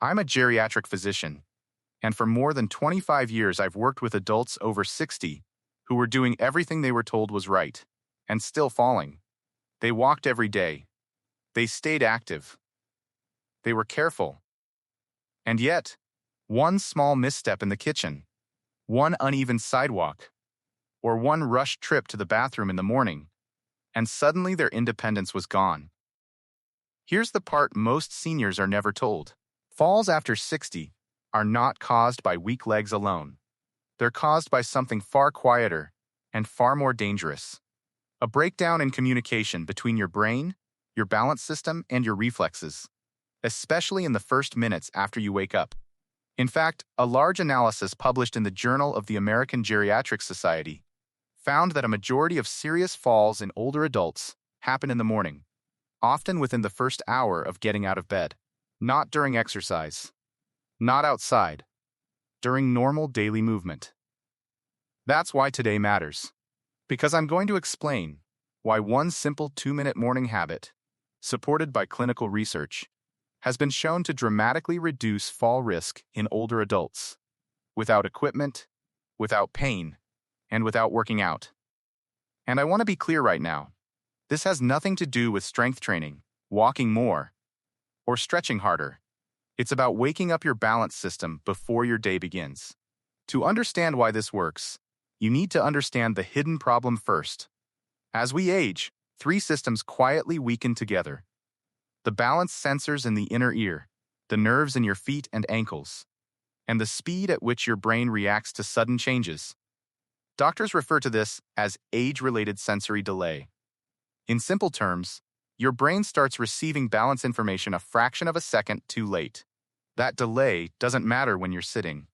I'm a geriatric physician, and for more than 25 years I've worked with adults over 60 who were doing everything they were told was right, and still falling. They walked every day. They stayed active. They were careful. And yet, one small misstep in the kitchen, one uneven sidewalk, or one rushed trip to the bathroom in the morning, and suddenly their independence was gone. Here's the part most seniors are never told. Falls after 60 are not caused by weak legs alone. They're caused by something far quieter and far more dangerous. A breakdown in communication between your brain, your balance system, and your reflexes, especially in the first minutes after you wake up. In fact, a large analysis published in the Journal of the American Geriatric Society found that a majority of serious falls in older adults happen in the morning, often within the first hour of getting out of bed. Not during exercise. Not outside. During normal daily movement. That's why today matters. Because I'm going to explain why one simple 2-minute morning habit, supported by clinical research, has been shown to dramatically reduce fall risk in older adults, without equipment, without pain, and without working out. And I want to be clear right now. This has nothing to do with strength training, walking more, or stretching harder. It's about waking up your balance system before your day begins. To understand why this works, you need to understand the hidden problem first. As we age, 3 systems quietly weaken together. The balance sensors in the inner ear, the nerves in your feet and ankles, and the speed at which your brain reacts to sudden changes. Doctors refer to this as age-related sensory delay. In simple terms, your brain starts receiving balance information a fraction of a second too late. That delay doesn't matter when you're sitting.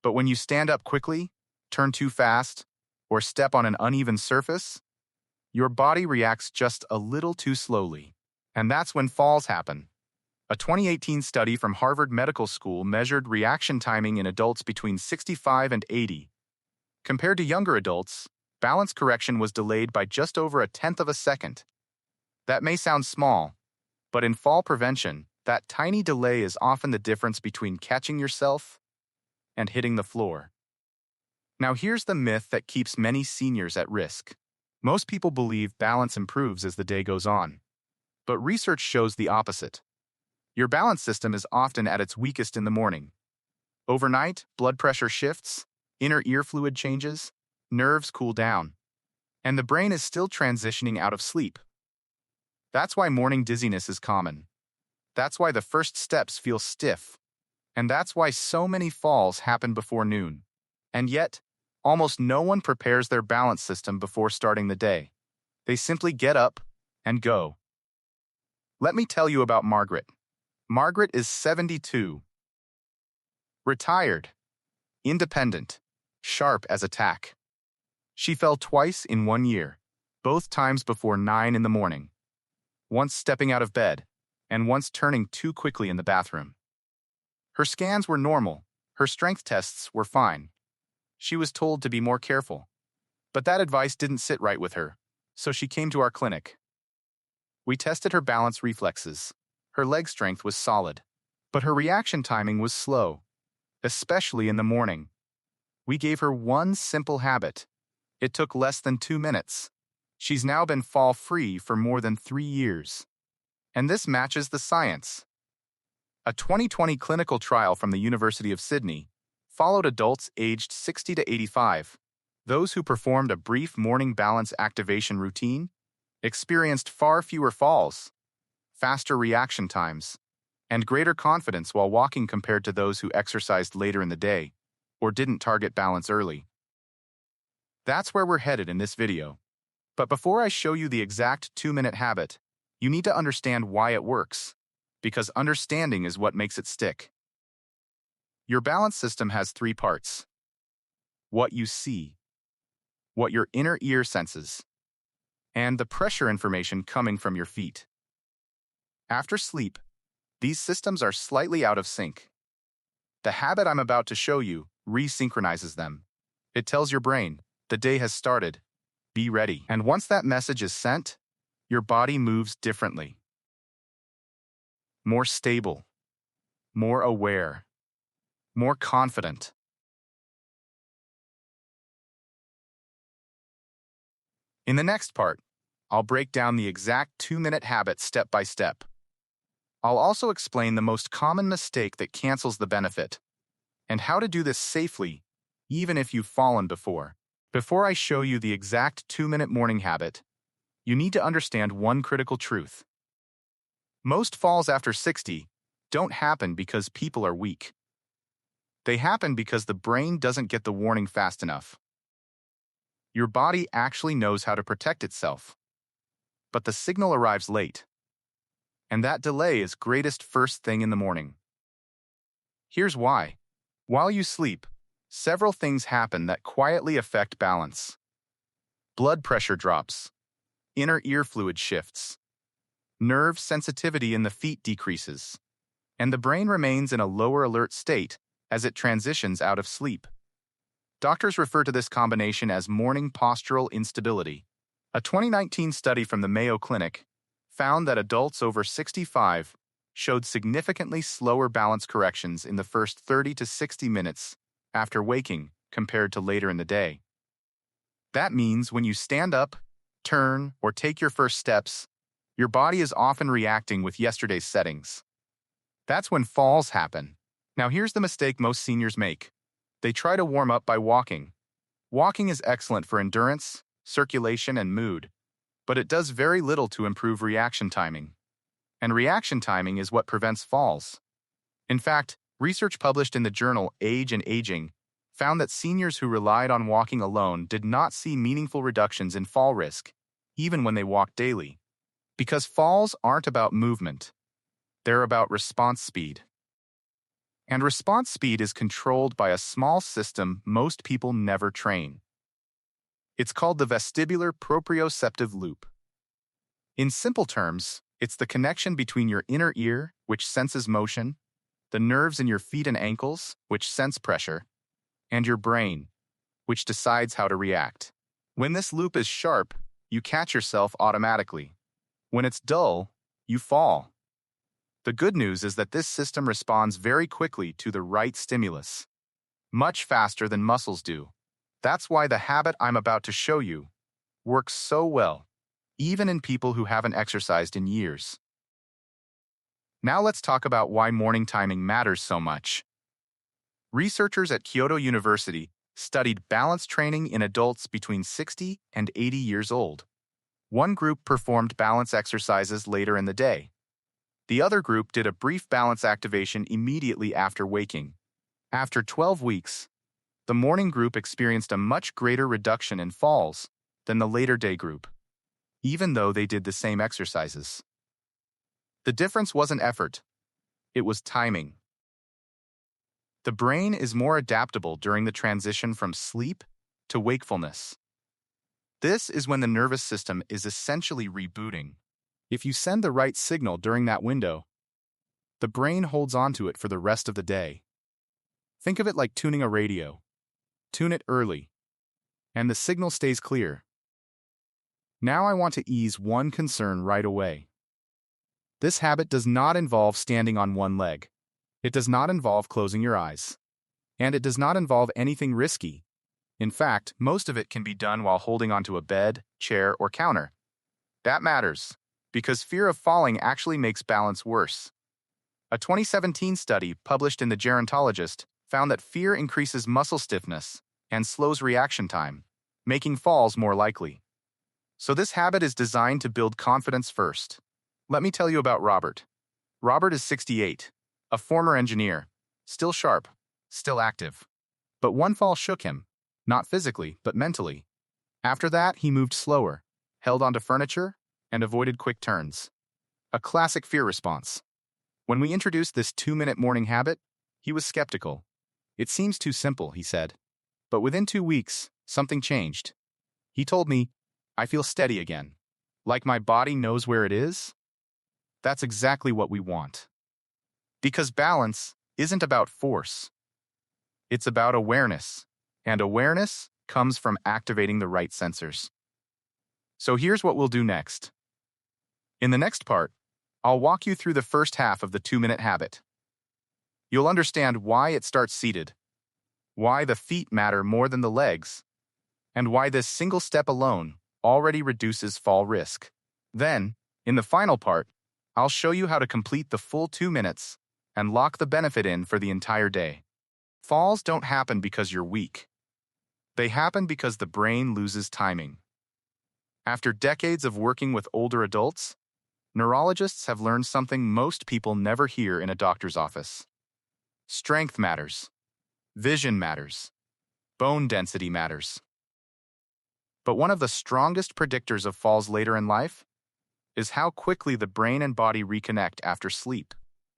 But when you stand up quickly, turn too fast, or step on an uneven surface, your body reacts just a little too slowly. And that's when falls happen. A 2018 study from Harvard Medical School measured reaction timing in adults between 65 and 80. Compared to younger adults, balance correction was delayed by just over 1/10 of a second. That may sound small, but in fall prevention, that tiny delay is often the difference between catching yourself and hitting the floor. Now here's the myth that keeps many seniors at risk. Most people believe balance improves as the day goes on. But research shows the opposite. Your balance system is often at its weakest in the morning. Overnight, blood pressure shifts, inner ear fluid changes, nerves cool down, and the brain is still transitioning out of sleep. That's why morning dizziness is common. That's why the first steps feel stiff. And that's why so many falls happen before noon. And yet, almost no one prepares their balance system before starting the day. They simply get up and go. Let me tell you about Margaret. Margaret is 72. Retired. Independent. Sharp as a tack. She fell twice in 1 year, both times before 9 in the morning. Once stepping out of bed, and once turning too quickly in the bathroom. Her scans were normal. Her strength tests were fine. She was told to be more careful. But that advice didn't sit right with her, so she came to our clinic. We tested her balance reflexes. Her leg strength was solid, but her reaction timing was slow, especially in the morning. We gave her one simple habit. It took less than 2 minutes. She's now been fall-free for more than 3 years. And this matches the science. A 2020 clinical trial from the University of Sydney followed adults aged 60 to 85. Those who performed a brief morning balance activation routine experienced far fewer falls, faster reaction times, and greater confidence while walking compared to those who exercised later in the day or didn't target balance early. That's where we're headed in this video. But before I show you the exact 2-minute habit, you need to understand why it works, because understanding is what makes it stick. Your balance system has 3 parts. What you see, what your inner ear senses, and the pressure information coming from your feet. After sleep, these systems are slightly out of sync. The habit I'm about to show you resynchronizes them. It tells your brain, the day has started, be ready. And once that message is sent, your body moves differently. More stable, more aware, more confident. In the next part, I'll break down the exact 2-minute habit step by step. I'll also explain the most common mistake that cancels the benefit, and how to do this safely, even if you've fallen before. Before I show you the exact 2-minute morning habit, you need to understand one critical truth. Most falls after 60 don't happen because people are weak. They happen because the brain doesn't get the warning fast enough. Your body actually knows how to protect itself, but the signal arrives late, and that delay is greatest first thing in the morning. Here's why. While you sleep, several things happen that quietly affect balance. Blood pressure drops, inner ear fluid shifts, nerve sensitivity in the feet decreases, and the brain remains in a lower alert state as it transitions out of sleep. Doctors refer to this combination as morning postural instability. A 2019 study from the Mayo Clinic found that adults over 65 showed significantly slower balance corrections in the first 30 to 60 minutes after waking compared to later in the day. That means when you stand up, turn, or take your first steps, your body is often reacting with yesterday's settings. That's when falls happen. Now here's the mistake most seniors make. They try to warm up by walking. Walking is excellent for endurance, circulation, and mood, but it does very little to improve reaction timing. And reaction timing is what prevents falls. In fact, research published in the journal Age and Aging found that seniors who relied on walking alone did not see meaningful reductions in fall risk, even when they walked daily. Because falls aren't about movement. They're about response speed. And response speed is controlled by a small system most people never train. It's called the vestibular proprioceptive loop. In simple terms, it's the connection between your inner ear, which senses motion, the nerves in your feet and ankles, which sense pressure, and your brain, which decides how to react. When this loop is sharp, you catch yourself automatically. When it's dull, you fall. The good news is that this system responds very quickly to the right stimulus, much faster than muscles do. That's why the habit I'm about to show you works so well, even in people who haven't exercised in years. Now let's talk about why morning timing matters so much. Researchers at Kyoto University studied balance training in adults between 60 and 80 years old. One group performed balance exercises later in the day. The other group did a brief balance activation immediately after waking. After 12 weeks, the morning group experienced a much greater reduction in falls than the later day group, even though they did the same exercises. The difference wasn't effort, it was timing. The brain is more adaptable during the transition from sleep to wakefulness. This is when the nervous system is essentially rebooting. If you send the right signal during that window, the brain holds onto it for the rest of the day. Think of it like tuning a radio. Tune it early, and the signal stays clear. Now I want to ease one concern right away. This habit does not involve standing on one leg. It does not involve closing your eyes. And it does not involve anything risky. In fact, most of it can be done while holding onto a bed, chair, or counter. That matters, because fear of falling actually makes balance worse. A 2017 study published in the Gerontologist found that fear increases muscle stiffness and slows reaction time, making falls more likely. So this habit is designed to build confidence first. Let me tell you about Robert. Robert is 68, a former engineer, still sharp, still active. But one fall shook him, not physically, but mentally. After that, he moved slower, held onto furniture, and avoided quick turns. A classic fear response. When we introduced this 2-minute morning habit, he was skeptical. It seems too simple, he said. But within 2 weeks, something changed. He told me, I feel steady again. Like my body knows where it is? That's exactly what we want. Because balance isn't about force. It's about awareness. And awareness comes from activating the right sensors. So here's what we'll do next. In the next part, I'll walk you through the first half of the 2-minute habit. You'll understand why it starts seated, why the feet matter more than the legs, and why this single step alone already reduces fall risk. Then, in the final part, I'll show you how to complete the full 2 minutes and lock the benefit in for the entire day. Falls don't happen because you're weak. They happen because the brain loses timing. After decades of working with older adults, neurologists have learned something most people never hear in a doctor's office. Strength matters. Vision matters. Bone density matters. But one of the strongest predictors of falls later in life is how quickly the brain and body reconnect after sleep.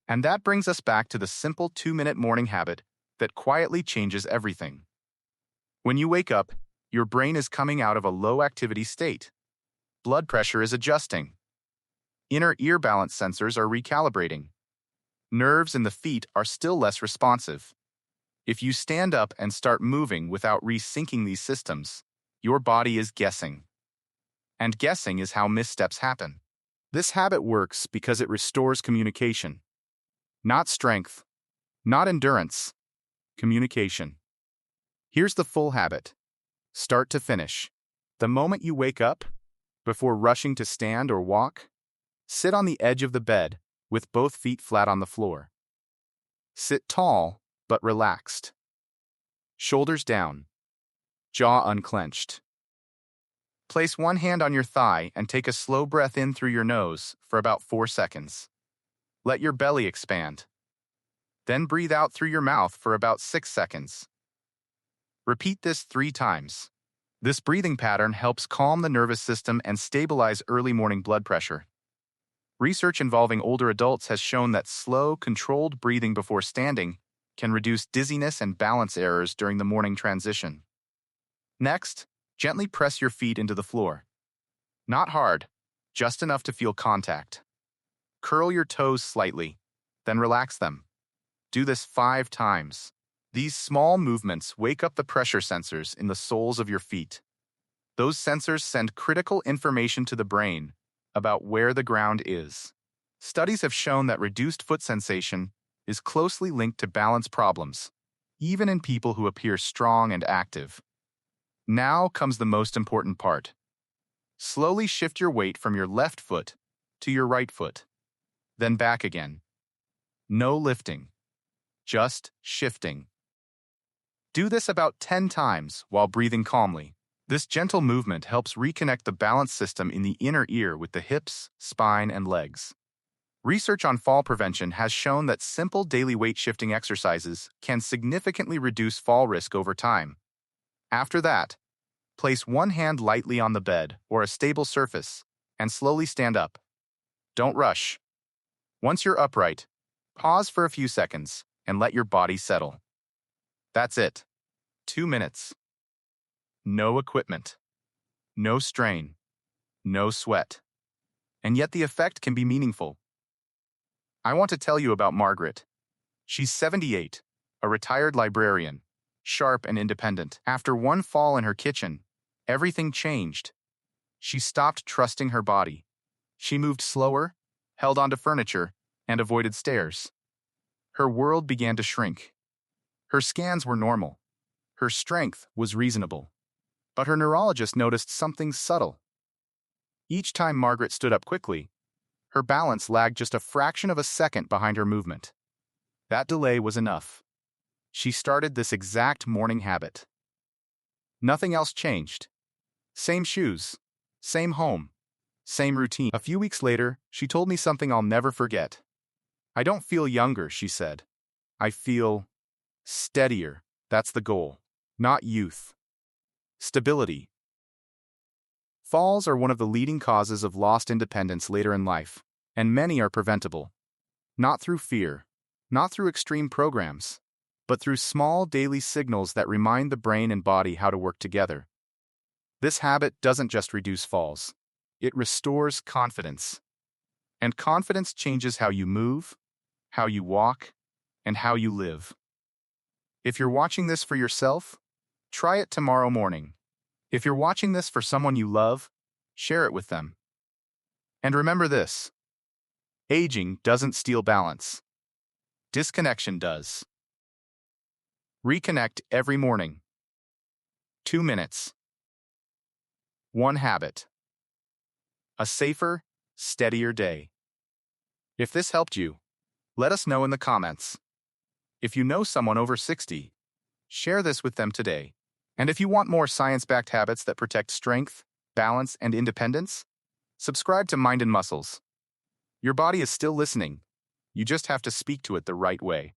And that brings us back to the simple 2-minute morning habit that quietly changes everything. When you wake up, your brain is coming out of a low-activity state. Blood pressure is adjusting. Inner ear balance sensors are recalibrating. Nerves in the feet are still less responsive. If you stand up and start moving without resyncing these systems, your body is guessing. And guessing is how missteps happen. This habit works because it restores communication. Not strength, not endurance, communication. Here's the full habit, start to finish. The moment you wake up, before rushing to stand or walk, sit on the edge of the bed with both feet flat on the floor. Sit tall but relaxed. Shoulders down, jaw unclenched. Place one hand on your thigh and take a slow breath in through your nose for about 4 seconds. Let your belly expand. Then breathe out through your mouth for about 6 seconds. Repeat this 3 times. This breathing pattern helps calm the nervous system and stabilize early morning blood pressure. Research involving older adults has shown that slow, controlled breathing before standing can reduce dizziness and balance errors during the morning transition. Next, gently press your feet into the floor. Not hard, just enough to feel contact. Curl your toes slightly, then relax them. Do this 5 times. These small movements wake up the pressure sensors in the soles of your feet. Those sensors send critical information to the brain about where the ground is. Studies have shown that reduced foot sensation is closely linked to balance problems, even in people who appear strong and active. Now comes the most important part. Slowly shift your weight from your left foot to your right foot, then back again. No lifting, just shifting. Do this about 10 times while breathing calmly. This gentle movement helps reconnect the balance system in the inner ear with the hips, spine, and legs. Research on fall prevention has shown that simple daily weight shifting exercises can significantly reduce fall risk over time. After that, place one hand lightly on the bed or a stable surface and slowly stand up. Don't rush. Once you're upright, pause for a few seconds and let your body settle. That's it. 2 minutes. No equipment. No strain. No sweat. And yet the effect can be meaningful. I want to tell you about Margaret. She's 78, a retired librarian, sharp and independent. After one fall in her kitchen, everything changed. She stopped trusting her body. She moved slower, held onto furniture, and avoided stairs. Her world began to shrink. Her scans were normal. Her strength was reasonable. But her neurologist noticed something subtle. Each time Margaret stood up quickly, her balance lagged just a fraction of a second behind her movement. That delay was enough. She started this exact morning habit. Nothing else changed. Same shoes, same home, same routine. A few weeks later, she told me something I'll never forget. I don't feel younger, she said. I feel steadier. That's the goal. Not youth. Stability. Falls are one of the leading causes of lost independence later in life, and many are preventable. Not through fear, not through extreme programs, but through small daily signals that remind the brain and body how to work together. This habit doesn't just reduce falls. It restores confidence. And confidence changes how you move, how you walk, and how you live. If you're watching this for yourself, try it tomorrow morning. If you're watching this for someone you love, share it with them. And remember this: aging doesn't steal balance. Disconnection does. Reconnect every morning. 2 minutes. One habit. A safer, steadier day. If this helped you, let us know in the comments. If you know someone over 60, share this with them today. And if you want more science-backed habits that protect strength, balance, and independence, subscribe to Mind and Muscles. Your body is still listening. You just have to speak to it the right way.